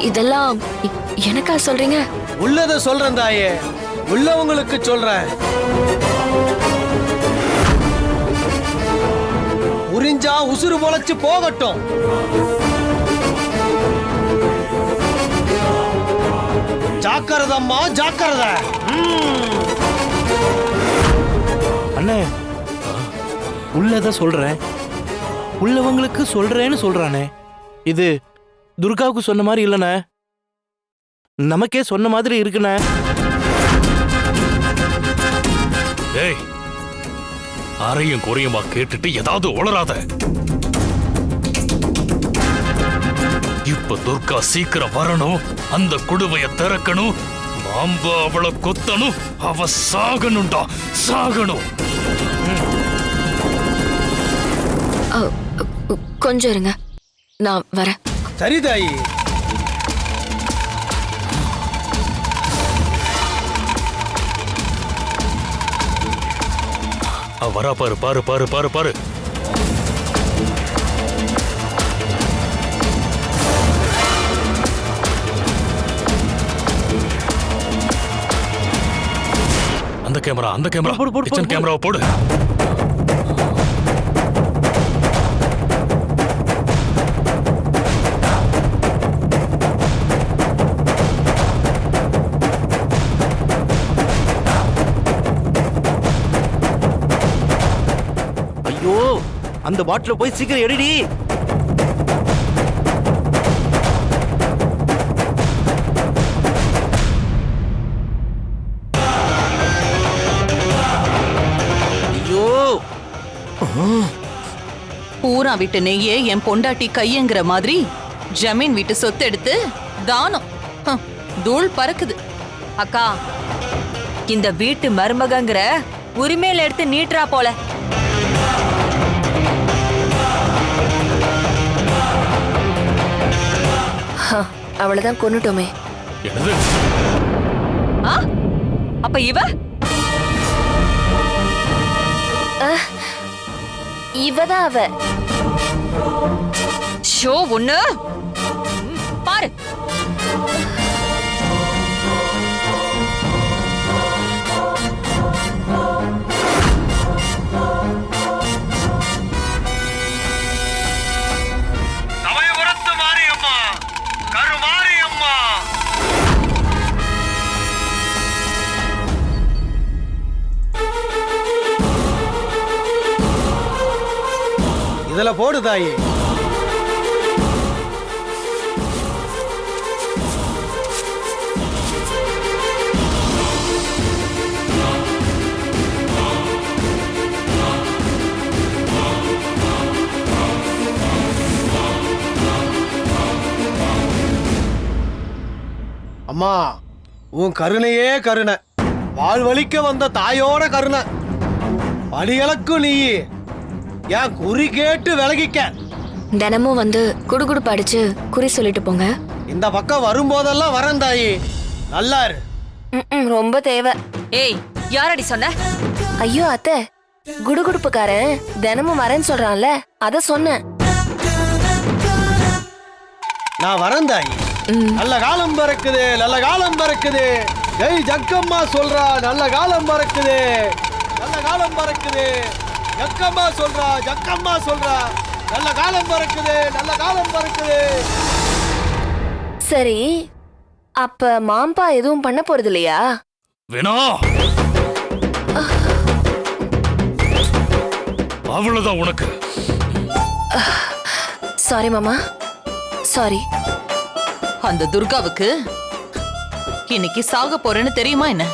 இதெல்லாம் எனக்கா சொல்றீங்க? உள்ளத சொல்றேன் தாயே, உள்ளவங்களுக்கு சொல்றேன். புரிஞ்சா உசுறு பொழைச்சு போகட்டும். ஜாக்கிரதம்மா ஜாக்கிரதை. அண்ணே, உள்ளத சொல்றேன், உள்ளவங்களுக்கு சொல்றேன்னு சொல்றானே. இது துர்காவுக்கு சொன்ன மாதிரி இல்லண்ணே, நமக்கே சொன்ன மாதிரி இருக்குண்ணே. ஏய், அறையும் குறையுமா கேட்டுட்டு ஏதாவது உளராத. இப்ப துர்கா சீக்கிரம் வரணும், அந்த குடுவைய திறக்கணும், மாம்பா அவளை கொத்தணும், அவ சாகணும்டா, சாகணும். கொஞ்சம் இருங்க, நான் வரேன். சரி தாயி. வரா பாரு, பாரு பாரு பாரு பாரு. அந்த கேமரா, அந்த கேமரா, கிச்சன் கேமராவை போடு. ஐயோ, அந்த பாட்டில போய் சீக்கிரம் எடுடி. ஐயோ, பூரா வீட்டு நெய்யே என் பொண்டாட்டி கையங்கிற மாதிரி ஜமீன் வீட்டு சொத்து எடுத்து தானம். தூள் பறக்குது. அக்கா, இந்த வீட்டு மருமகங்கிற உரிமையில எடுத்து நீட்டுறா போல. அவளதான் கொன்னுட்டோமே. என்னது? அப்ப இவ இவதான் அவ. ஷோ ஒண்ணு பாரு. சமயபுரத்து மாரியம்மா, கருமாரியம்மா. இதுல போடு தாயி. அம்மா, உன் கருணையே கருணை, வாழ்வழிக்க வந்த தாயோட கருணை. பணிகளுக்கும் நீ ஏன் குறி கேட்டு விலகிக்க. தினமும் வந்து குடுகுடுப்பு அடிச்சு குறி சொல்லிட்டு போங்க. இந்த பக்கம் வரும்போதெல்லாம் வரேன் தாயி. நல்லா இரு. ரொம்ப தேவை. ஏய், யாரடி சொன்ன? ஐயோ அத்தை, குடுகுடுப்புக்காரன் தினமும் வரேன்னு சொல்றான்ல, அத சொன்னேன். நான் வரேன் தாயி. நல்ல காலம் பறக்குது, நல்ல காலம் பறக்குது. ஜெய் ஜக்கம்மா சொல்றா, நல்ல காலம் பறக்குது, நல்ல காலம் பறக்குது. ஜக்கம்மா சொல்றா, ஜக்கம்மா சொல்றா, நல்ல காலம் பறக்குது, நல்ல காலம் பறக்குது. சரி, அப்ப மாம்பா எதுவும் பண்ண போறது இல்லையா? வேணா, அவ்வளவுதான் உனக்கு. சாரி மாமா, சாரி. அந்த துர்காவுக்கு இன்னைக்கு சாக போறேன்னு தெரியுமா என்ன?